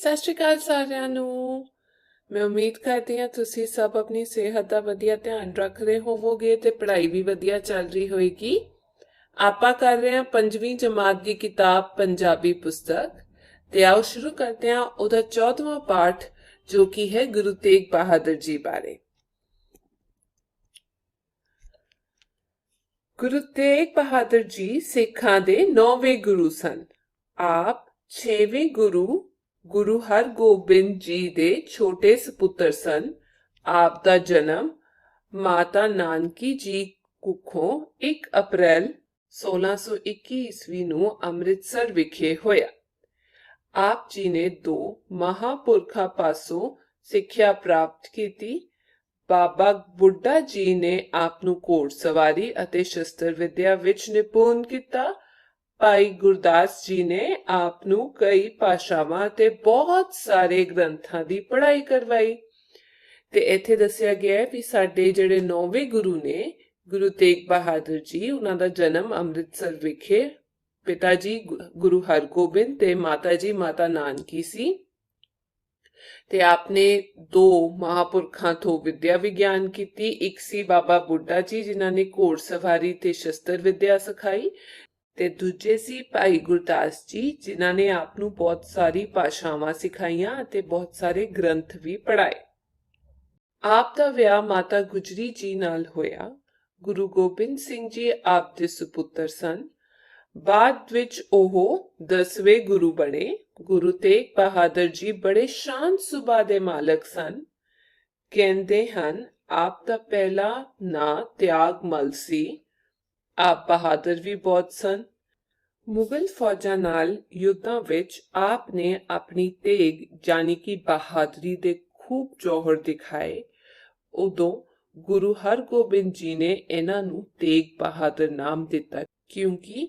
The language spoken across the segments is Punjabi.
ਸਤਿ ਸ਼੍ਰੀ ਅਕਾਲ ਸਾਰਿਆਂ ਨੂੰ। ਮੈਂ ਉਮੀਦ ਕਰਦੀ ਹਾਂ ਤੁਸੀਂ ਸਭ ਆਪਣੀ ਸਿਹਤ ਦਾ ਵਧੀਆ ਧਿਆਨ ਰੱਖ ਰਹੇ ਹੋਵੋਗੇ ਤੇ ਪੜ੍ਹਾਈ ਵੀ ਵਧੀਆ ਚੱਲ ਰਹੀ ਹੋਏਗੀ। ਆਪਾਂ ਕਰ ਰਹੇ ਹਾਂ 5ਵੀਂ ਜਮਾਤ ਦੀ ਕਿਤਾਬ ਪੰਜਾਬੀ ਪੁਸਤਕ ਤੇ ਆਓ ਸ਼ੁਰੂ ਕਰਦੇ ਹਾਂ ਉਹਦਾ 14ਵਾਂ ਪਾਠ ਜੋ ਕਿ ਹੈ ਗੁਰੂ ਤੇਗ ਬਹਾਦਰ ਜੀ ਬਾਰੇ। ਗੁਰੂ ਤੇਗ ਬਹਾਦਰ ਜੀ ਸਿੱਖਾਂ ਦੇ 9ਵੇਂ ਗੁਰੂ ਸਨ। ਆਪ 6ਵੇਂ ਗੁਰੂ ਹਰਗੋਬਿੰਦ ਜੀ ਦੇ ਛੋਟੇ ਸੁਪੁੱਤਰ ਸਨ। ਆਪ ਦਾ ਜਨਮ ਮਾਤਾ ਨਾਨਕੀ ਜੀ ਕੁੱਖੋਂ 1 ਅਪ੍ਰੈਲ 1621 ਈਸਵੀ ਨੂੰ ਅੰਮ੍ਰਿਤਸਰ ਵਿਖੇ ਹੋਇਆ। ਆਪ ਜੀ ਨੇ 2 ਮਹਾਪੁਰਖਾਂ ਪਾਸੋਂ ਸਿੱਖਿਆ ਪ੍ਰਾਪਤ ਕੀਤੀ। ਬਾਬਾ ਬੁੱਢਾ ਜੀ ਨੇ ਆਪ ਨੂੰ ਘੋੜਸਵਾਰੀ ਅਤੇ ਸ਼ਸਤਰ ਵਿਦਿਆ ਵਿੱਚ ਨਿਪੁੰਨ ਕੀਤਾ। ਭਾਈ ਗੁਰਦਾਸ ਜੀ ਨੇ ਆਪ ਨੂੰ ਕਈ ਭਾਸ਼ਾਵਾਂ ਤੇ ਬਹੁਤ ਸਾਰੇ ਗ੍ਰੰਥਾਂ ਦੀ ਪੜ੍ਹਾਈ ਕਰਵਾਈ। ਤੇ ਇੱਥੇ ਦੱਸਿਆ ਗਿਆ ਹੈ ਵੀ ਸਾਡੇ ਜਿਹੜੇ 9ਵੇਂ ਗੁਰੂ ਨੇ ਗੁਰੂ ਤੇਗ ਬਹਾਦਰ ਜੀ, ਉਹਨਾਂ ਦਾ ਜਨਮ ਅੰਮ੍ਰਿਤਸਰ ਵਿਖੇ ਪਿਤਾ ਜੀ ਗੁਰੂ ਹਰਗੋਬਿੰਦ ਤੇ ਮਾਤਾ ਜੀ ਮਾਤਾ ਨਾਨਕੀ ਸੀ। ਤੇ ਆਪਨੇ 2 ਮਹਾਪੁਰਖਾਂ ਤੋਂ ਵਿਦਿਆ ਵਿਗਿਆਨ ਕੀਤੀ। ਇੱਕ ਸੀ ਬਾਬਾ ਬੁੱਢਾ ਜੀ ਜਿਨ੍ਹਾਂ ਨੇ ਘੋੜਸਵਾਰੀ ਤੇ ਸ਼ਸਤਰ ਵਿਦਿਆ ਸਿਖਾਈ ਤੇ ਦੂਜੇ ਸੀ ਭਾਈ ਗੁਰਦਾਸ ਜੀ ਜਿਨ੍ਹਾਂ ਨੇ ਆਪ ਨੂੰ ਬਹੁਤ ਸਾਰੀ ਭਾਸ਼ਾਵਾਂ ਸਿਖਾਈਆਂ ਅਤੇ ਬਹੁਤ ਸਾਰੇ ਗ੍ਰੰਥ ਵੀ ਪੜ੍ਹਾਏ। ਆਪ ਦਾ ਵਿਆਹ ਮਾਤਾ ਗੁਜਰੀ ਜੀ ਨਾਲ ਹੋਇਆ। ਗੁਰੂ ਗੋਬਿੰਦ ਸਿੰਘ ਜੀ ਆਪ ਦੇ ਸੁਪੁੱਤਰ ਸਨ। ਬਾਅਦ ਵਿੱਚ ਉਹ 10ਵੇਂ ਗੁਰੂ ਬਣੇ। ਗੁਰੂ ਤੇਗ ਬਹਾਦਰ ਜੀ ਬੜੇ ਸ਼ਾਂਤ ਸੁਭਾਅ ਦੇ ਮਾਲਕ ਸਨ। ਕਹਿੰਦੇ ਹਨ ਆਪ ਦਾ ਪਹਿਲਾ ਨਾਂ ਤਿਆਗਮਲ ਸੀ। ਆਪ ਬਹਾਦਰ ਵੀ ਬਹੁਤ ਸਨ। ਮੁਗਲ ਫੌਜਾਂ ਨਾਲ ਯੁੱਧਾਂ ਵਿੱਚ ਆਪ ਨੇ ਆਪਣੀ ਤੇਗ ਜਾਨੀ ਕਿ ਬਹਾਦਰੀ ਦੇ ਖੂਬ ਜੌਹਰ ਦਿਖਾਏ। ਉਦੋਂ ਗੁਰੂ ਹਰਗੋਬਿੰਦ ਜੀ ਨੇ ਇਹਨਾਂ ਨੂੰ ਤੇਗ ਬਹਾਦਰ ਨਾਮ ਦਿੱਤਾ ਕਿਉਂਕਿ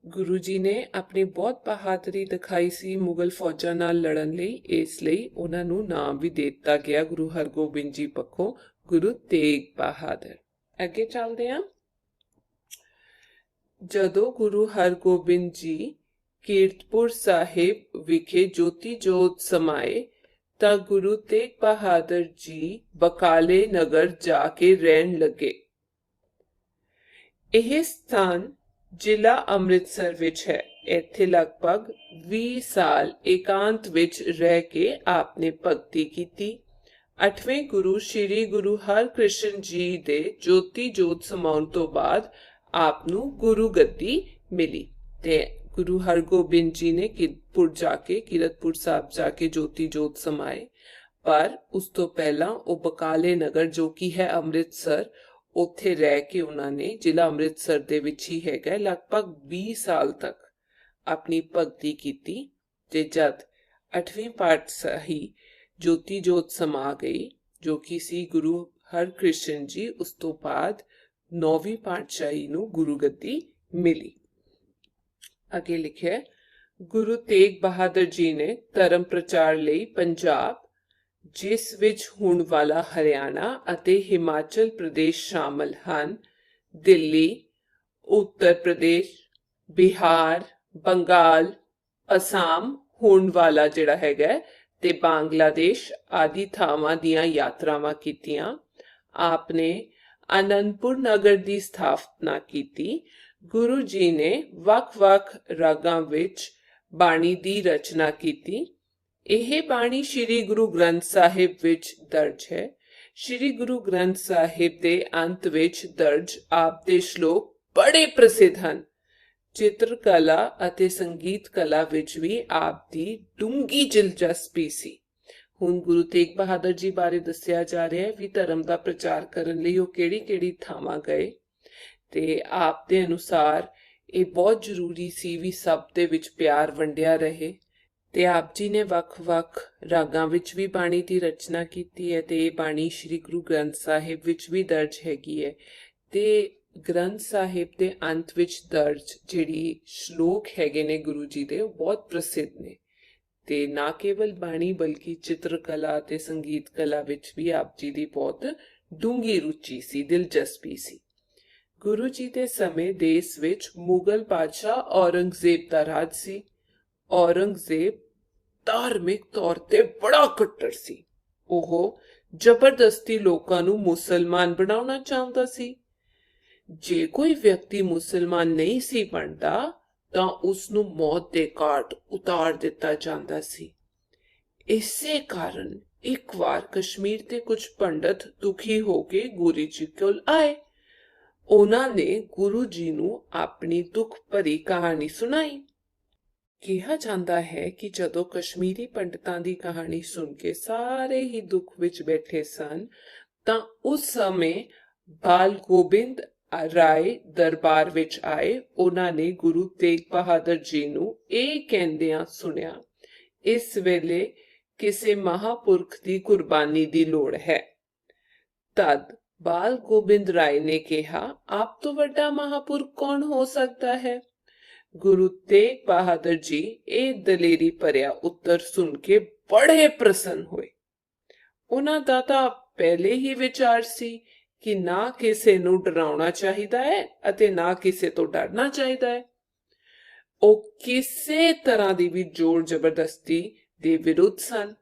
ਗੁਰੂ ਜੀ ਨੇ ਆਪਣੀ ਬਹੁਤ ਬਹਾਦਰੀ ਦਿਖਾਈ ਸੀ ਮੁਗਲ ਫੌਜਾਂ ਨਾਲ ਲੜਨ ਲਈ। ਇਸ ਲਈ ਉਹਨਾਂ ਨੂੰ ਨਾਮ ਵੀ ਦੇ ਦਿੱਤਾ ਗਿਆ ਗੁਰੂ ਹਰਗੋਬਿੰਦ ਜੀ ਪੱਖੋਂ ਗੁਰੂ ਤੇਗ ਬਹਾਦਰ। ਅੱਗੇ ਚੱਲਦੇ ਹਾਂ। ਜਦੋਂ ਗੁਰੂ ਹਰਗੋਬਿੰਦ ਜੀ ਕੀਰਤਪੁਰ ਸਾਹਿਬ ਵਿਖੇ ਜੋਤੀ ਜੋਤ ਸਮਾਏ ਤਾਂ ਗੁਰੂ ਤੇਗ ਬਹਾਦਰ ਜੀ ਬਕਾਲੇ ਨਗਰ ਜਾ ਕੇ ਰਹਿਣ ਲੱਗੇ। ਇਹ ਸਥਾਨ ਜ਼ਿਲ੍ਹਾ ਅੰਮ੍ਰਿਤਸਰ ਵਿੱਚ ਹੈ। ਇੱਥੇ ਲਗਭਗ 20 ਸਾਲ ਇਕਾਂਤ ਵਿੱਚ ਰਹਿ ਕੇ ਆਪਨੇ ਭਗਤੀ ਕੀਤੀ। 8ਵੇਂ ਗੁਰੂ ਸ਼੍ਰੀ ਗੁਰੂ ਹਰਕ੍ਰਿਸ਼ਨ ਜੀ ਦੇ ਜੋਤੀ ਜੋਤ ਸਮਾਉਣ ਤੋਂ ਬਾਅਦ ਆਪ ਨੂੰ ਗੁਰੂ ਗੱਦੀ ਮਿਲੀ ਤੇ ਗੁਰੂ ਹਰਗੋਬਿੰਦ ਜੀ ਨੇ ਕੀਰਤਪੁਰ ਸਾਹਿਬ ਜਾ ਕੇ ਜੋਤੀ ਜੋਤ ਸਮਾਏ। ਪਰ ਉਸ ਤੋਂ ਪਹਿਲਾਂ ਉਹ ਬਕਾਲੇ ਨਗਰ ਜੋ ਕਿ ਹੈ ਅੰਮ੍ਰਿਤਸਰ, ਉੱਥੇ ਰਹਿ ਕੇ ਉਹਨਾਂ ਨੇ ਜ਼ਿਲ੍ਹਾ ਅੰਮ੍ਰਿਤਸਰ ਦੇ ਵਿੱਚ ਹੀ ਹੈਗਾ ਲਗਭਗ 20 ਸਾਲ ਤੱਕ ਆਪਣੀ ਭਗਤੀ ਕੀਤੀ। ਤੇ ਜਦ 8ਵੀਂ ਪਾਤਸ਼ਾਹੀ ਜੋਤੀ ਜੋਤ ਸਮਾ ਗਈ ਜੋ ਕਿ ਸੀ ਗੁਰੂ ਹਰਕ੍ਰਿਸ਼ਨ ਜੀ, ਉਸ ਤੋਂ ਬਾਅਦ 9ਵੀਂ ਪਾਤਸ਼ਾਹੀ ਨੂੰ ਗੁਰੂ ਗੱਦੀ ਮਿਲੀ। ਅੱਗੇ ਲਿਖਿਆ ਗੁਰੂ ਤੇਗ ਬਹਾਦਰ ਜੀ ਨੇ ਧਰਮ ਪ੍ਰਚਾਰ ਲਈ ਪੰਜਾਬ, ਜਿਸ ਵਿੱਚ ਹੁਣ ਵਾਲਾ ਹਰਿਆਣਾ ਅਤੇ ਹਿਮਾਚਲ ਪ੍ਰਦੇਸ਼ ਸ਼ਾਮਲ ਹਨ, ਦਿੱਲੀ, ਉੱਤਰ ਪ੍ਰਦੇਸ਼, ਬਿਹਾਰ, ਬੰਗਾਲ, ਅਸਾਮ ਹੁਣ ਵਾਲਾ ਜਿਹੜਾ ਹੈਗਾ ਤੇ ਬੰਗਲਾਦੇਸ਼ ਆਦਿ ਥਾਵਾਂ ਦੀਆਂ ਯਾਤਰਾਵਾਂ ਕੀਤੀਆਂ। ਆਪਨੇ ਆਨੰਦਪੁਰ ਨਗਰ ਦੀ ਸਥਾਪਨਾ ਕੀਤੀ। ਗੁਰੂ ਜੀ ਨੇ ਵੱਖ-ਵੱਖ ਰਾਗਾਂ ਵਿੱਚ ਬਾਣੀ ਦੀ ਰਚਨਾ ਕੀਤੀ। ਇਹ ਬਾਣੀ ਸ਼੍ਰੀ ਗੁਰੂ ਗ੍ਰੰਥ ਸਾਹਿਬ ਵਿੱਚ ਦਰਜ ਹੈ। ਸ਼੍ਰੀ ਗੁਰੂ ਗ੍ਰੰਥ ਸਾਹਿਬ ਦੇ ਅੰਤ ਵਿੱਚ ਦਰਜ ਆਪ ਦੇ ਸ਼ਲੋਕ ਬੜੇ ਪ੍ਰਸਿੱਧ ਹਨ। ਚਿੱਤਰਕਲਾ ਅਤੇ ਸੰਗੀਤ ਕਲਾ ਵਿੱਚ ਵੀ ਆਪ ਦੀ ਡੂੰਘੀ ਦਿਲਚਸਪੀ ਸੀ। ਹੁਣ ਗੁਰੂ ਤੇਗ ਬਹਾਦਰ ਜੀ ਬਾਰੇ ਦੱਸਿਆ ਜਾ ਰਿਹਾ ਹੈ ਵੀ ਧਰਮ ਦਾ ਪ੍ਰਚਾਰ ਕਰਨ ਲਈ ਉਹ ਕਿਹੜੀ ਥਾਵਾਂ ਗਏ ਤੇ ਆਪ ਦੇ ਅਨੁਸਾਰ ਇਹ ਬਹੁਤ ਜ਼ਰੂਰੀ ਸੀ ਵੀ ਸਭ ਦੇ ਵਿੱਚ ਪਿਆਰ ਵੰਡਿਆ ਰਹੇ। ਤੇ ਆਪ ਜੀ ਨੇ ਵੱਖ-ਵੱਖ ਰਾਗਾਂ ਵਿੱਚ ਵੀ ਬਾਣੀ ਦੀ ਰਚਨਾ ਕੀਤੀ ਹੈ ਤੇ ਇਹ ਬਾਣੀ ਸ਼੍ਰੀ ਗੁਰੂ ਗ੍ਰੰਥ ਸਾਹਿਬ ਵਿੱਚ ਵੀ ਦਰਜ ਹੈਗੀ ਹੈ। ਤੇ ਗ੍ਰੰਥ ਸਾਹਿਬ ਦੇ ਅੰਤ ਵਿੱਚ ਦਰਜ ਜਿਹੜੀ ਸ਼ਲੋਕ ਹੈਗੇ ਨੇ ਗੁਰੂ ਜੀ ਦੇ, ਉਹ ਬਹੁਤ ਪ੍ਰਸਿੱਧ ਨੇ। ਤੇ ਨਾ ਕੇਵਲ ਬਾਣੀ ਬਲਕਿ ਚਿੱਤਰਕਲਾ ਤੇ ਸੰਗੀਤ ਕਲਾ ਵਿੱਚ ਵੀ ਆਪ ਜੀ ਦੀ ਬਹੁਤ ਡੂੰਘੀ ਰੁਚੀ ਸੀ, ਦਿਲਚਸਪੀ ਸੀ। ਗੁਰੂ ਜੀ ਦੇ ਸਮੇਂ ਦੇਸ਼ ਵਿੱਚ ਮੁਗਲ ਬਾਦਸ਼ਾਹ ਔਰੰਗਜ਼ੇਬ ਦਾ ਰਾਜ ਸੀ। ਔਰੰਗਜ਼ੇਬ ਧਾਰਮਿਕ ਤੌਰ ਤੇ ਬੜਾ ਕੱਟੜ ਸੀ। ਉਹ ਜ਼ਬਰਦਸਤੀ ਲੋਕਾਂ ਨੂੰ ਮੁਸਲਮਾਨ ਬਣਾਉਣਾ ਚਾਹੁੰਦਾ ਸੀ। ਜੇ ਕੋਈ ਵਿਅਕਤੀ ਮੁਸਲਮਾਨ ਨਹੀਂ ਸੀ ਬਣਦਾ ਤਾਂ ਉਸ ਨੂੰ ਮੌਤ ਦੇ ਘਾਟ ਉਤਾਰ ਦਿੱਤਾ ਜਾਂਦਾ ਸੀ। ਇਸੇ ਕਾਰਨ ਇੱਕ ਵਾਰ ਕਸ਼ਮੀਰ ਦੇ ਕੁਝ ਪੰਡਤ ਦੁਖੀ ਹੋ ਕੇ ਗੁਰੂ ਜੀ ਕੋਲ ਆਏ। ਉਹਨਾਂ ਨੇ ਗੁਰੂ ਜੀ ਨੂੰ ਆਪਣੀ ਦੁੱਖ ਭਰੀ ਕਹਾਣੀ ਸੁਣਾਈ। ਕਿਹਾ ਜਾਂਦਾ ਹੈ ਕਿ ਜਦੋਂ ਕਸ਼ਮੀਰੀ ਪੰਡਤਾਂ ਦੀ ਕਹਾਣੀ ਸੁਣ ਕੇ ਸਾਰੇ ਹੀ ਦੁੱਖ ਵਿੱਚ ਬੈਠੇ ਸਨ ਤਾਂ ਉਸ ਸਮੇਂ ਬਾਲ ਗੋਬਿੰਦ ਰਾਏ ਦਰਬਾਰ ਵਿੱਚ ਆਏ। ਉਹਨਾਂ ਨੇ ਗੁਰੂ ਤੇਗ ਬਹਾਦਰ ਜੀ ਨੂੰ ਇਹ ਕਹਿੰਦਿਆਂ ਸੁਣਿਆ, ਇਸ ਵੇਲੇ ਕਿਸੇ ਮਹਾਪੁਰਖ ਦੀ ਕੁਰਬਾਨੀ ਦੀ ਲੋੜ ਹੈ। ਤਦ ਬਾਲ ਗੋਬਿੰਦ ਰਾਏ ਨੇ ਕਿਹਾ, ਆਪ ਤੋਂ ਵੱਡਾ ਮਹਾਪੁਰਖ ਕੌਣ ਹੋ ਸਕਦਾ ਹੈ। ਗੁਰੂ ਤੇਗ ਬਹਾਦਰ ਜੀ ਇਹ ਦਲੇਰੀ ਭਰਿਆ ਉੱਤਰ ਸੁਣ ਕੇ ਬੜੇ ਪ੍ਰਸੰਨ ਹੋਏ। ਉਹਨਾਂ ਦਾ ਤਾਂ ਪਹਿਲੇ ਹੀ ਵਿਚਾਰ ਸੀ ਕਿ ਨਾ ਕਿਸੇ ਨੂੰ ਡਰਾਉਣਾ ਚਾਹੀਦਾ ਹੈ ਅਤੇ ਨਾ ਕਿਸੇ ਤੋਂ ਡਰਨਾ ਚਾਹੀਦਾ ਹੈ। ਉਹ ਕਿਸੇ ਤਰ੍ਹਾਂ ਦੀ ਵੀ ਜ਼ੋਰ ਜ਼ਬਰਦਸਤੀ ਦੇ ਵਿਰੁੱਧ ਸਨ।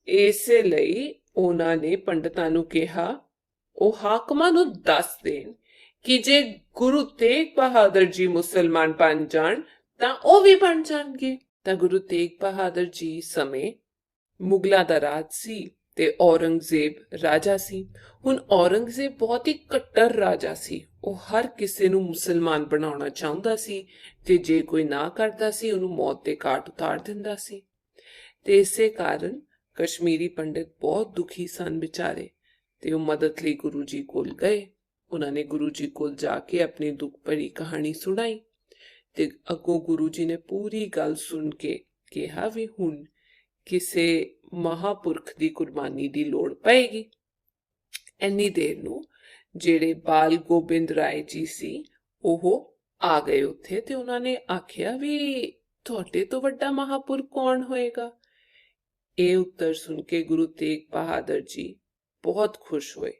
ਇਸੇ ਲਈ ਉਹਨਾਂ ਨੇ ਪੰਡਤਾਂ ਨੂੰ ਕਿਹਾ ਉਹ ਹਾਕਮਾਂ ਨੂੰ ਦੱਸ ਦੇਣ ਕਿ ਜੇ ਗੁਰੂ ਤੇਗ ਬਹਾਦਰ ਜੀ ਮੁਸਲਮਾਨ ਬਣ ਜਾਣ ਤਾਂ ਉਹ ਵੀ ਬਣ ਜਾਣਗੇ। ਤਾਂ ਗੁਰੂ ਤੇਗ ਬਹਾਦਰ ਜੀ ਸਮੇਂ ਮੁਗਲਾਂ ਦਾ ਰਾਜ ਸੀ ਤੇ ਔਰੰਗਜ਼ੇਬ ਰਾਜਾ ਸੀ। ਹੁਣ ਔਰੰਗਜ਼ੇਬ ਬਹੁਤ ਹੀ ਕੱਟੜ ਰਾਜਾ ਸੀ। ਉਹ ਹਰ ਕਿਸੇ ਨੂੰ ਮੁਸਲਮਾਨ ਬਣਾਉਣਾ ਚਾਹੁੰਦਾ ਸੀ ਤੇ ਜੇ ਕੋਈ ਨਾ ਕਰਦਾ ਸੀ ਉਹਨੂੰ ਮੌਤ ਦੇ ਘਾਟ ਉਤਾਰ ਦਿੰਦਾ ਸੀ। ਤੇ ਇਸੇ ਕਾਰਨ ਕਸ਼ਮੀਰੀ ਪੰਡਿਤ ਬਹੁਤ ਦੁਖੀ ਸਨ ਵਿਚਾਰੇ ਤੇ ਉਹ ਮਦਦ ਲਈ ਗੁਰੂ ਜੀ ਕੋਲ ਗਏ। ਉਹਨਾਂ ਨੇ ਗੁਰੂ ਜੀ ਕੋਲ ਜਾ ਕੇ ਆਪਣੀ ਦੁੱਖ ਭਰੀ ਕਹਾਣੀ ਸੁਣਾਈ ਤੇ ਅੱਗੋਂ ਗੁਰੂ ਜੀ ਨੇ ਪੂਰੀ ਗੱਲ ਸੁਣ ਕੇ ਕਿਹਾ ਵੀ ਹੁਣ ਕਿਸੇ ਮਹਾਪੁਰਖ ਦੀ ਕੁਰਬਾਨੀ ਦੀ ਲੋੜ ਪਏਗੀ। ਇੰਨੀ ਦੇਰ ਨੂੰ ਜਿਹੜੇ ਬਾਲ ਗੋਬਿੰਦ ਰਾਏ ਜੀ ਸੀ ਉਹ ਆ ਗਏ ਉੱਥੇ ਤੇ ਉਹਨਾਂ ਨੇ ਆਖਿਆ ਵੀ ਤੁਹਾਡੇ ਤੋਂ ਵੱਡਾ ਮਹਾਪੁਰਖ ਕੌਣ ਹੋਏਗਾ। ਇਹ ਉੱਤਰ ਸੁਣ ਕੇ ਗੁਰੂ ਤੇਗ ਬਹਾਦਰ ਜੀ ਬਹੁਤ ਖੁਸ਼ ਹੋਏ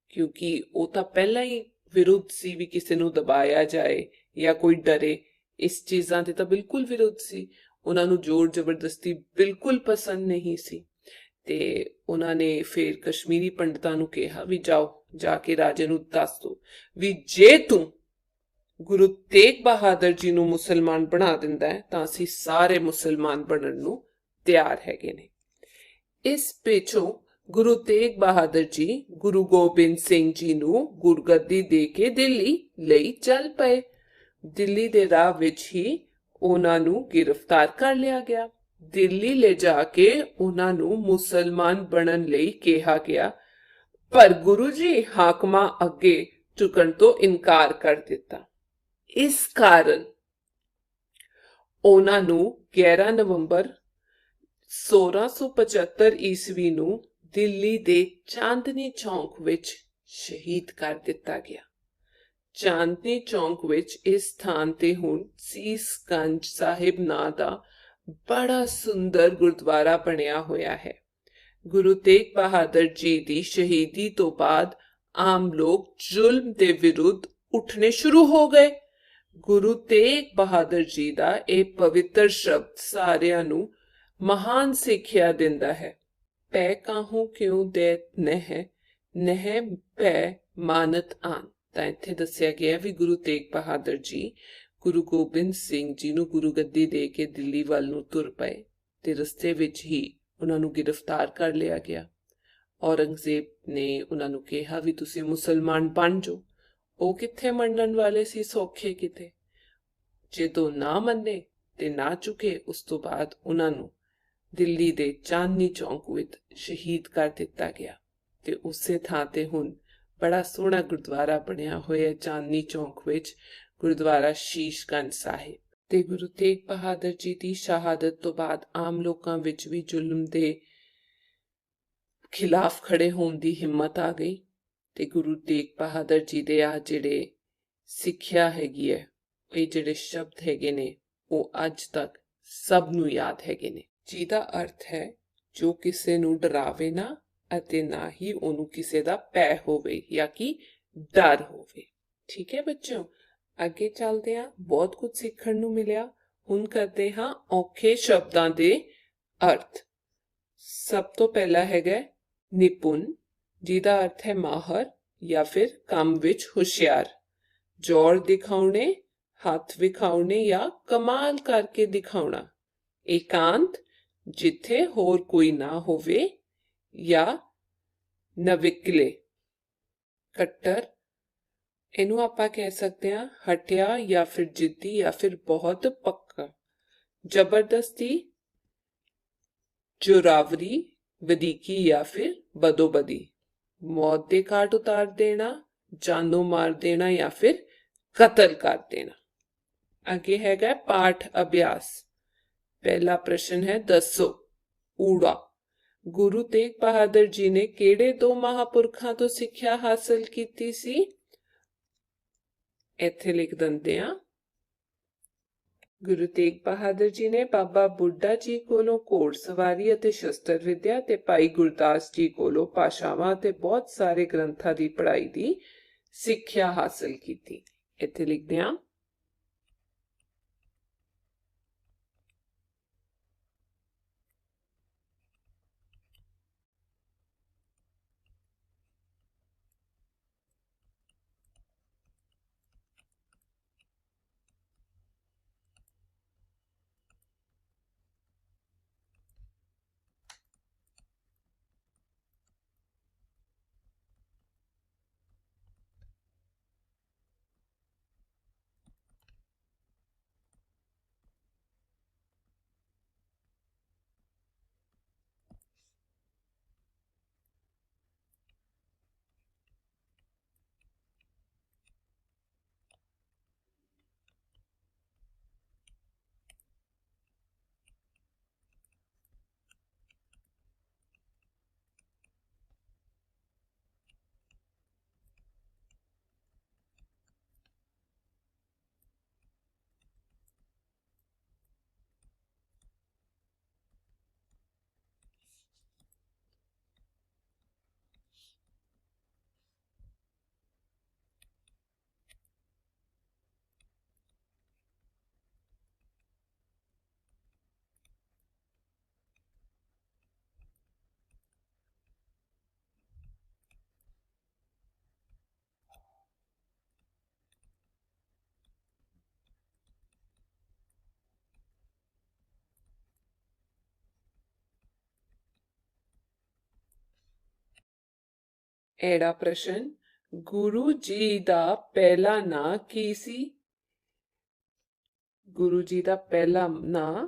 ਕਿਉਂਕਿ ਉਹ ਤਾਂ ਪਹਿਲਾਂ ਹੀ ਵਿਰੁੱਧ ਸੀ ਵੀ ਕਿਸੇ ਨੂੰ ਦਬਾਇਆ ਜਾਏ ਜਾਂ ਕੋਈ ਡਰੇ। ਇਸ ਚੀਜ਼ਾਂ ਤੇ ਤਾਂ ਬਿਲਕੁਲ ਵਿਰੁੱਧ ਸੀ। ਉਹਨਾਂ ਨੂੰ ਜ਼ੋਰ ਜ਼ਬਰਦਸਤੀ ਬਿਲਕੁਲ ਪਸੰਦ ਨਹੀਂ ਸੀ ਤੇ ਉਹਨਾਂ ਨੇ ਫਿਰ ਕਸ਼ਮੀਰੀ ਪੰਡਤਾਂ ਨੂੰ ਕਿਹਾ ਵੀ ਜਾਓ ਜਾ ਕੇ ਰਾਜੇ ਨੂੰ ਦੱਸ ਦੋ ਵੀ ਜੇ ਤੂੰ ਗੁਰੂ ਤੇਗ ਬਹਾਦਰ ਜੀ ਨੂੰ ਮੁਸਲਮਾਨ ਬਣਾ ਦਿੰਦਾ ਹੈ ਤਾਂ ਅਸੀਂ ਸਾਰੇ ਮੁਸਲਮਾਨ ਬਣਨ ਨੂੰ ਤਿਆਰ ਹੈਗੇ ਨੇ। ਇਸ ਪਿੱਛੋਂ ਗੁਰੂ ਤੇਗ ਬਹਾਦਰ ਜੀ ਗੁਰੂ ਗੋਬਿੰਦ ਸਿੰਘ ਜੀ ਨੂੰ ਗੁਰਗੱਦੀ ਦੇ ਕੇ ਦਿੱਲੀ ਲਈ ਚੱਲ ਪਏ। ਦਿੱਲੀ ਦੇ ਰਾਹ ਵਿੱਚ ਹੀ ਉਹਨਾਂ ਨੂੰ ਗ੍ਰਿਫਤਾਰ ਕਰ ਲਿਆ ਗਿਆ। ਦਿੱਲੀ ਲੈ ਜਾ ਕੇ ਉਹਨਾਂ ਨੂੰ ਮੁਸਲਮਾਨ ਬਣਨ ਲਈ ਕਿਹਾ ਗਿਆ ਪਰ ਗੁਰੂ ਜੀ ਹਾਕਮਾਂ ਅੱਗੇ ਝੁਕਣ ਤੋਂ ਇਨਕਾਰ ਕਰ ਦਿੱਤਾ। ਇਸ ਕਾਰਨ ਉਹਨਾਂ ਨੂੰ 11 ਨਵੰਬਰ 1675 ਈਸਵੀ ਨੂੰ ਦਿੱਲੀ ਦੇ ਚਾਂਦਨੀ ਚੌਂਕ ਵਿੱਚ ਸ਼ਹੀਦ ਕਰ ਦਿੱਤਾ ਗਿਆ। ਚਾਂਦਨੀ ਚੌਂਕ ਵਿੱਚ ਇਸ ਸਥਾਨ ਤੇ ਹੁਣ ਸੀਸਗੰਜ ਸਾਹਿਬ ਨਾਂ ਦਾ ਬੜਾ ਸੁੰਦਰ ਗੁਰਦੁਆਰਾ ਬਣਿਆ ਹੋਇਆ ਹੈ। ਗੁਰੂ ਤੇਗ ਬਹਾਦਰ ਜੀ ਦੀ ਸ਼ਹੀਦੀ ਤੋਂ ਬਾਅਦ ਆਮ ਲੋਕ ਜ਼ੁਲਮ ਦੇ ਵਿਰੁੱਧ ਉੱਠਣੇ ਸ਼ੁਰੂ ਹੋ ਗਏ। ਗੁਰੂ ਤੇਗ ਬਹਾਦਰ ਜੀ ਦਾ ਇਹ ਪਵਿੱਤਰ ਸ਼ਬਦ ਸਾਰਿਆਂ ਨੂੰ ਮਹਾਨ ਸਿੱਖਿਆ ਦਿੰਦਾ ਹੈ। ਪੈ ਕਾਹੂ ਕਿਉ ਦੇਤ ਨਹਿ ਨਹਿ ਪੈ ਮਾਨਤ ਆਨ। ਤਾਂ ਇੱਥੇ ਦੱਸਿਆ ਗਿਆ ਵੀ ਗੁਰੂ ਤੇਗ ਬਹਾਦਰ ਜੀ ਗੁਰੂ ਗੋਬਿੰਦ ਸਿੰਘ ਜੀ ਨੂੰ ਗੁਰੂ ਗੱਦੀ ਦੇ ਕੇ ਦਿੱਲੀ ਵੱਲ ਨੂੰ ਤੁਰ ਪਏ ਤੇ ਰਸਤੇ ਵਿੱਚ ਹੀ ਉਹਨਾਂ ਨੂੰ ਗ੍ਰਿਫਤਾਰ ਕਰ ਲਿਆ ਗਿਆ। ਔਰੰਗਜ਼ੇਬ ਨੇ ਉਹਨਾਂ ਨੂੰ ਕਿਹਾ ਵੀ ਤੁਸੀਂ ਮੁਸਲਮਾਨ ਬਣ ਜਾਓ। ਉਹ ਕਿੱਥੇ ਮੰਨਣ ਵਾਲੇ ਸੀ ਸੌਖੇ ਕਿਤੇ। ਜਦੋਂ ਨਾ ਮੰਨੇ ਤੇ ਨਾ ਚੁੱਕੇ ਉਸ ਤੋਂ ਬਾਅਦ ਉਹਨਾਂ ਨੂੰ ਦਿੱਲੀ ਦੇ ਚਾਂਦਨੀ ਚੌਂਕ ਵਿੱਚ ਸ਼ਹੀਦ ਕਰ ਦਿੱਤਾ ਗਿਆ ਤੇ ਉਸੇ ਥਾਂ ਤੇ ਹੁਣ ਬੜਾ ਸੋਹਣਾ ਗੁਰਦੁਆਰਾ ਬਣਿਆ ਹੋਇਆ ਚਾਂਦਨੀ ਚੌਂਕ ਵਿੱਚ ਗੁਰਦੁਆਰਾ ਸ਼ੀਸ਼ਗੰਜ ਸਾਹਿਬ। ਤੇ ਗੁਰੂ ਤੇਗ ਬਹਾਦਰ ਜੀ ਦੀ ਸ਼ਹਾਦਤ ਤੋਂ ਬਾਅਦ ਆਮ ਲੋਕਾਂ ਵਿੱਚ ਵੀ ਜ਼ੁਲਮ ਦੇ ਖਿਲਾਫ ਖੜੇ ਹੋਣ ਦੀ ਹਿੰਮਤ ਆ ਗਈ ਤੇ ਗੁਰੂ ਤੇਗ ਬਹਾਦਰ ਜੀ ਦੇ ਆ ਜਿਹੜੇ ਸਿੱਖਿਆ ਹੈਗੀ ਹੈ, ਇਹ ਜਿਹੜੇ ਸ਼ਬਦ ਹੈਗੇ ਨੇ ਉਹ ਅੱਜ ਤੱਕ ਸਭ ਨੂੰ ਯਾਦ ਹੈਗੇ ਨੇ, ਜਿਹਦਾ ਅਰਥ ਹੈ ਜੋ ਕਿਸੇ ਨੂੰ ਡਰਾਵੇ ਨਾ ਅਤੇ ਨਾ ਹੀ ਉਹਨੂੰ ਕਿਸੇ ਦਾ ਭੈ ਹੋਵੇ ਜਾਂ ਕਿ ਡਰ ਹੋਵੇ। ਠੀਕ ਹੈ ਬੱਚਿਓ, ਅੱਗੇ ਚੱਲਦੇ ਹਾਂ। ਬਹੁਤ ਕੁਝ ਸਿੱਖਣ ਨੂੰ ਮਿਲਿਆ। ਹੁਣ ਕਰਦੇ ਹਾਂ ਔਖੇ ਸ਼ਬਦਾਂ ਦੇ अर्थ। सब तो पहला हैगा निपुण, ਜਿਹਦਾ अर्थ है माहर या फिर काम विच होशियार। जोर दिखाउने, हथ विखाउने या कमाल करके दिखाउणा। एकांत, जिथे होर कोई ना होवे या नविकले। कट्टर, ਇਹਨੂੰ ਆਪਾਂ ਕਹਿ ਸਕਦੇ ਹਾਂ ਹਟਿਆ ਜਾਂ ਫਿਰ ਜਿੱਦੀ ਜਾਂ ਫਿਰ ਬਹੁਤ ਪੱਕਾ। ਜ਼ਬਰਦਸਤੀ, जोरावरी, वदीकी या फिर बदोबदी। मौत दे घाट उतार देना, जानों मार देना या फिर कत्ल कर देना। आगे हैगा पाठ अभ्यास। पहला प्रश्न है दसो ऊड़ा। गुरु तेग बहादुर जी ने केड़े दो महापुरखों तो सिक्ख्या हासिल की सी? इत्थे लिख दिंदे हां। गुरु तेग बहादुर जी ने बाबा बुड्ढा जी कोलों घोड़सवारी अते शस्त्र विद्या ते भाई गुरदास जी कोलों भाषावां ते बहुत सारे ग्रंथां दी पढ़ाई दी सिक्ख्या हासिल की। इत्थे लिखदे हां। एड़ा प्रश्न गुरु जी दा पहला नां की सी? गुरु जी दा पहला नां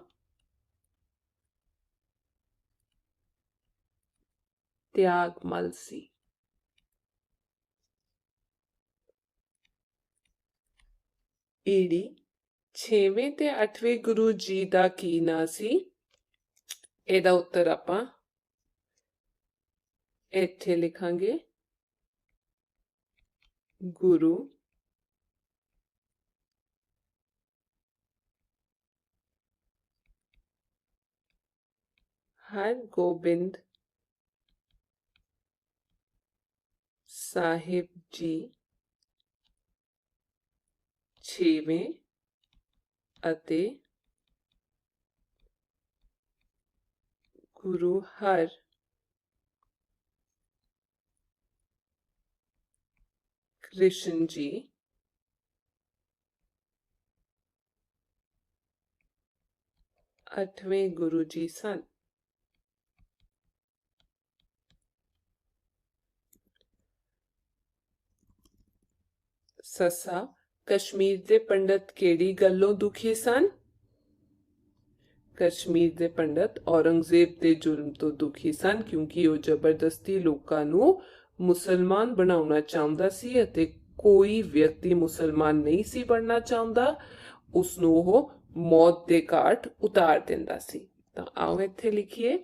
त्यागमल सी। ईड़ी छेवें ते 8वें गुरु जी दा की नां सी? एदा उत्तर आपां इत्थे लिखांगे गुरु हरगोबिंद साहिब जी छेवें अते गुरु हर कृष्ण जी अठवें गुरु जी सन। ससा कश्मीर दे पंडित केड़ी गल्लों दुखी सन? कश्मीर दे पंडित औरंगजेब दे जुर्म तो दुखी सन क्योंकि वो जबरदस्ती लोकां नू मुसलमान बनाउणा चाहुंदा सी अते कोई व्यक्ति मुसलमान नहीं सी बनना चाहुंदा उसनू वो मौत दे घाट उतार दिंदा सी। तां आओ इत्थे लिखिए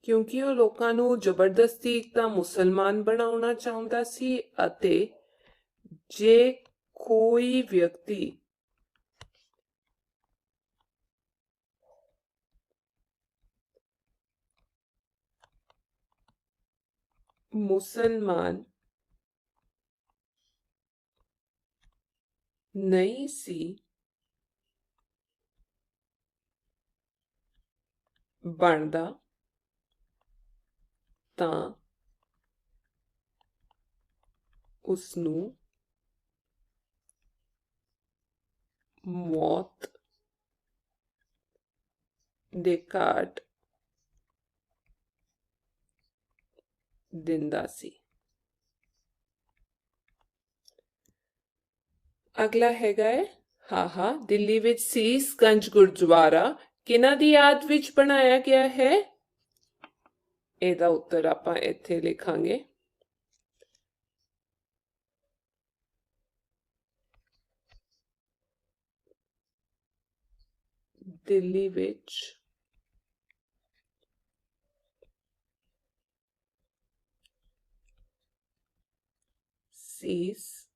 ਕਿਉਂਕਿ ਉਹ ਲੋਕਾਂ ਨੂੰ ਜ਼ਬਰਦਸਤੀ ਇੱਕ ਤਾਂ ਮੁਸਲਮਾਨ ਬਣਾਉਣਾ ਚਾਹੁੰਦਾ ਸੀ ਅਤੇ ਜੇ ਕੋਈ ਵਿਅਕਤੀ ਮੁਸਲਮਾਨ ਨਹੀਂ ਸੀ ਬਣਦਾ ਤਾਂ ਉਸ ਨੂੰ ਮੌਤ ਦੇ ਘਾਟ ਦਿੰਦਾ ਸੀ। ਅਗਲਾ ਹੈਗਾ ਹੈ ਹਾਹਾ ਦਿੱਲੀ ਵਿੱਚ ਸੀਸਗੰਜ ਗੁਰਦੁਆਰਾ ਕਿਹਨਾਂ ਦੀ ਯਾਦ ਵਿੱਚ ਬਣਾਇਆ ਗਿਆ ਹੈ? ਇਹਦਾ ਉੱਤਰ ਆਪਾਂ ਇੱਥੇ ਲਿਖਾਂਗੇ। ਦਿੱਲੀ ਵਿੱਚ ਸੀਸਗੰਜ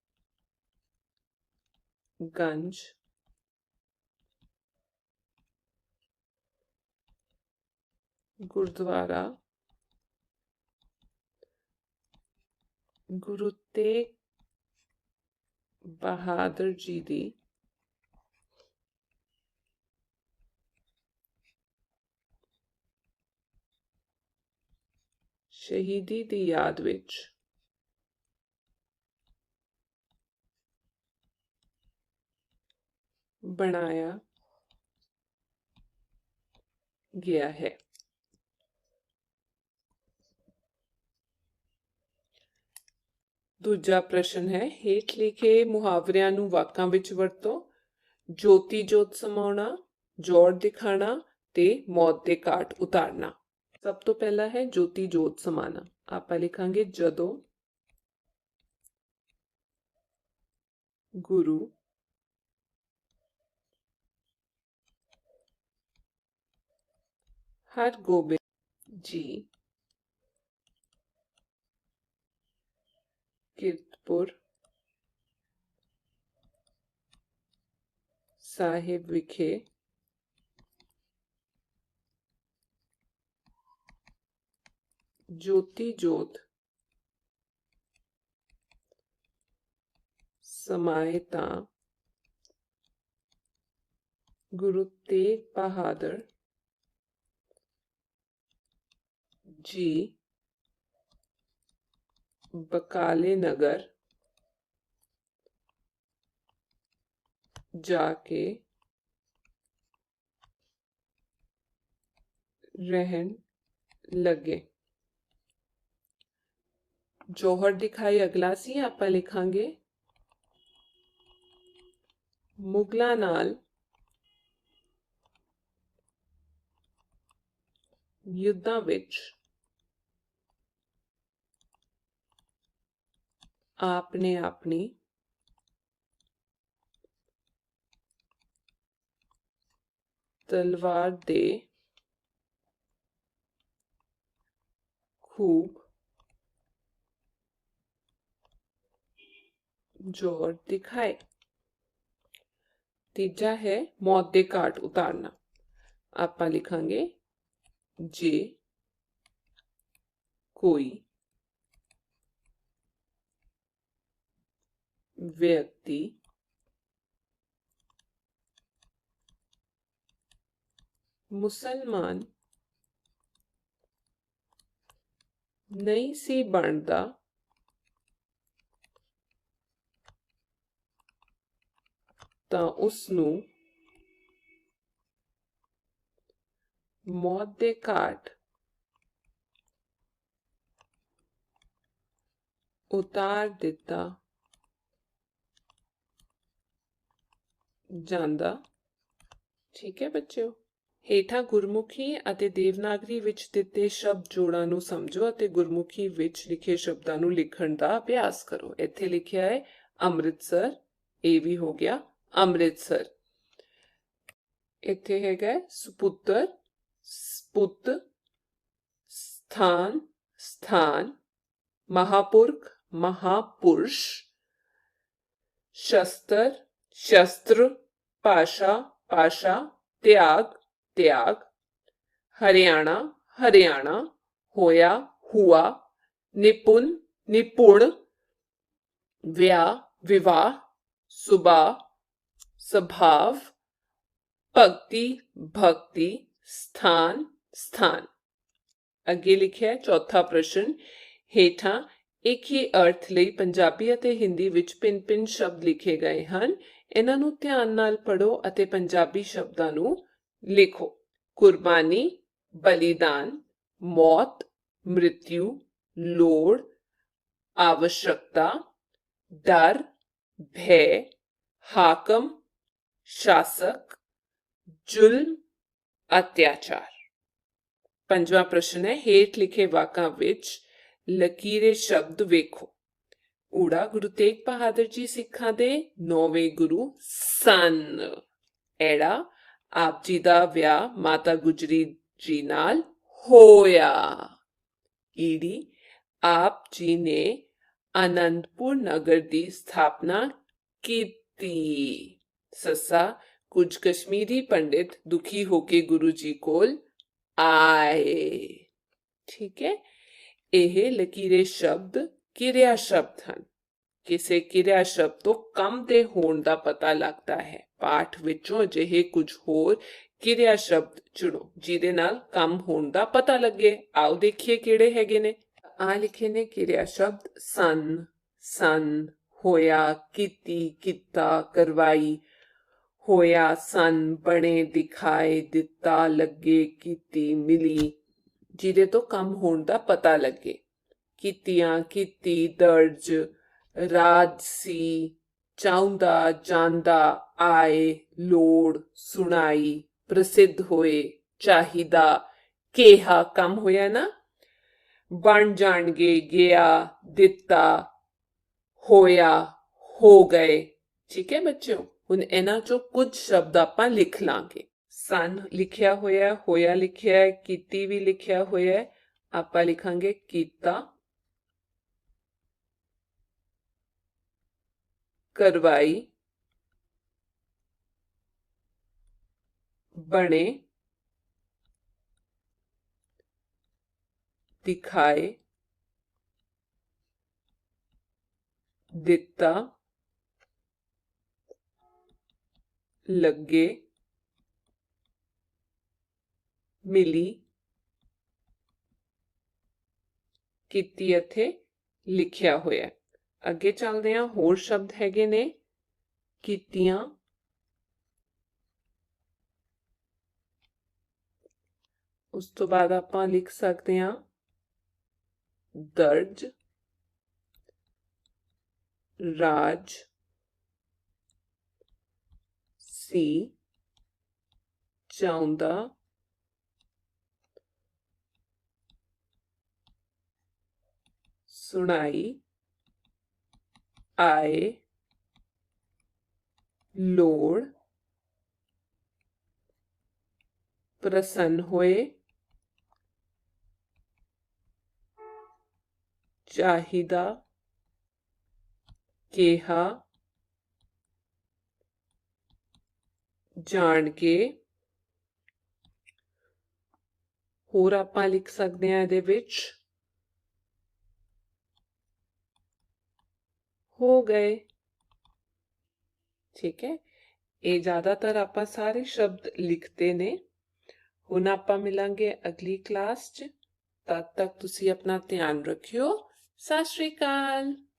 ਗੁਰਦੁਆਰਾ ਗੁਰੂ ਤੇਗ ਬਹਾਦਰ ਜੀ ਦੀ ਸ਼ਹੀਦੀ ਦੀ ਯਾਦ ਵਿੱਚ ਬਣਾਇਆ ਗਿਆ ਹੈ। ਦੂਜਾ ਪ੍ਰਸ਼ਨ ਹੈ ਹੇਠ ਲਿਖੇ ਮੁਹਾਵਰਿਆਂ ਨੂੰ ਵਾਕਾਂ ਵਿੱਚ ਵਰਤੋ। ਜੋਤੀ ਜੋਤ ਸਮਾਉਣਾ, ਜੋੜ ਦਿਖਾਣਾ ਤੇ ਮੌਤ ਦੇ ਘਾਟ ਉਤਾਰਨਾ। ਸਭ ਤੋਂ ਪਹਿਲਾ ਹੈ ਜੋਤੀ ਜੋਤ ਸਮਾਣਾ। ਆਪਾਂ ਲਿਖਾਂਗੇ ਜਦੋਂ ਗੁਰੂ ਹਰਗੋਬਿੰਦ ਜੀ ਕੀਰਤਪੁਰ ਸਾਹਿਬ ਵਿਖੇ ਜੋਤੀ ਜੋਤ ਸਮਾਏ ਤਾਂ ਗੁਰੂ ਤੇਗ ਬਹਾਦਰ ਜੀ ਬਕਾਲੇ ਨਗਰ ਜਾ ਕੇ ਰਹਿਣ ਲੱਗੇ। ਜੋਹਰ ਦਿਖਾਈ ਅਗਲਾ ਸੀ। ਆਪਾਂ ਲਿਖਾਂਗੇ ਮੁਗਲਾਂ ਨਾਲ ਯੁੱਧਾਂ ਵਿੱਚ ਆਪ ਨੇ ਆਪਣੀ ਤਲਵਾਰ ਦੇ ਖੂਬ जोर दिखाए। तीजा है मौत दे घाट उतारना। आप लिखांगे जे कोई व्यक्ति मुसलमान नहीं सी बनता ਤਾਂ ਉਸ ਨੂੰ ਮੌਤ ਦੇ ਘਾਟ ਉਤਾਰ ਦਿੱਤਾ ਜਾਂਦਾ। ਠੀਕ ਹੈ ਬੱਚਿਓ, ਹੇਠਾਂ ਗੁਰਮੁਖੀ ਅਤੇ ਦੇਵਨਾਗਰੀ ਵਿੱਚ ਦਿੱਤੇ ਸ਼ਬਦ ਜੋੜਾਂ ਨੂੰ ਸਮਝੋ ਅਤੇ ਗੁਰਮੁਖੀ ਵਿੱਚ ਲਿਖੇ ਸ਼ਬਦਾਂ ਨੂੰ ਲਿਖਣ ਦਾ ਅਭਿਆਸ ਕਰੋ। ਇੱਥੇ ਲਿਖਿਆ ਹੈ ਅੰਮ੍ਰਿਤਸਰ, ਇਹ ਵੀ ਹੋ ਗਿਆ ਅੰਮ੍ਰਿਤਸਰ। ਇੱਥੇ ਹੈਗਾ ਸਪੁੱਤਰ, ਸਪੁੱਤ, स्थान स्थान, महापुरुष महापुरुष, शस्त्र शस्त्र, पाशा पाशा, त्याग त्याग, हरियाणा हरियाणा, होया हुआ, निपुण निपुण, व्याह विवाह, सुबह स्वभाव, भक्ति भक्ति, स्थान स्थान। ਅੱਗੇ ਲਿਖਿਆ ਚੌਥਾ ਪ੍ਰਸ਼ਨ, ਹੇਠਾਂ ਇੱਕ ਹੀ ਅਰਥ ਲਈ ਪੰਜਾਬੀ ਅਤੇ ਹਿੰਦੀ ਵਿੱਚ ਭਿੰਨ-ਭਿੰਨ ਸ਼ਬਦ ਲਿਖੇ ਗਏ ਹਨ। ਇਹਨਾਂ ਨੂੰ ਧਿਆਨ ਨਾਲ ਪੜੋ ਅਤੇ ਪੰਜਾਬੀ ਸ਼ਬਦਾਂ ਨੂੰ ਲਿਖੋ। ਕੁਰਬਾਨੀ, ਬਲੀਦਾਨ, ਮੌਤ, ਮ੍ਰਿਤਿੂ, ਲੋੜ, आवश्यकता, डर, भय, हाकम, शासक, जुल्म, अत्याचार। पंजवा प्रश्न है, हेठ लिखे वाकां विच लकीरे शब्द वेखो। ऊड़ा गुरु तेग बहादुर जी सिखां दे 9वें गुरु सन। एड़ा आप जी दा विआह माता गुजरी जी नाल होया। ईड़ी आप जी ने आनंदपुर नगर दी स्थापना कीती। ससा कुछ कश्मीरी पंडित दुखी होके गुरु जी कोल आए। ठीक है, यह लकीरे शब्द किरिया शब्द हैं। किसी किरिया शब्द तो कम दे होण दा पता लगता है। पाठ विचों अजिहे कुछ होर किरिया शब्द चुनो जिहदे नाल कम होण दा पता लगे। आओ देखिए किहड़े हैगे ने। आ लिखे ने किरिया शब्द सन सन, होया, कीती, किता, करवाई, होया, सन, बने, दिखाए, दिता, लगे, कीती, मिली, जिहदे तो कम होण दा पता लगे। कीतियां, कीती, दर्ज, राजसी, चाहुंदा, जांदा, आए, लोड़, सुनाई, प्रसिद्ध होए, चाहिदा, केहा, कम होया ना, बन जाणगे, गया, दिता, होया, हो गए। ठीक है बच्चों, हुण इन्हां चों कुछ शब्द आपां लिख लांगे। सन लिखिया होया, होया लिखिया है, कीती भी लिखिया होया है। आपां लिखांगे कीता, करवाई, बने, दिखाए, दिता, लगे, मिली, कीती इत्थे लिखिया होया। अगे चलदे हां, होर शब्द हैगे ने कीतियां, उस तो बाद आपां लिख सकते हां दर्ज, राज, सी, चाहुंदा, सुनाई, आए, लोड़, प्रसन्न होए, चाहिदा, केहा, जान के। होर आपां लिख सकते हैं इहदे विच हो गए। ठीक है, ये ज्यादातर आपां सारे शब्द लिखते ने। हुण आपां मिलांगे अगली क्लास च। तद तक तुसी अपना ध्यान रखियो। सत श्री अकाल।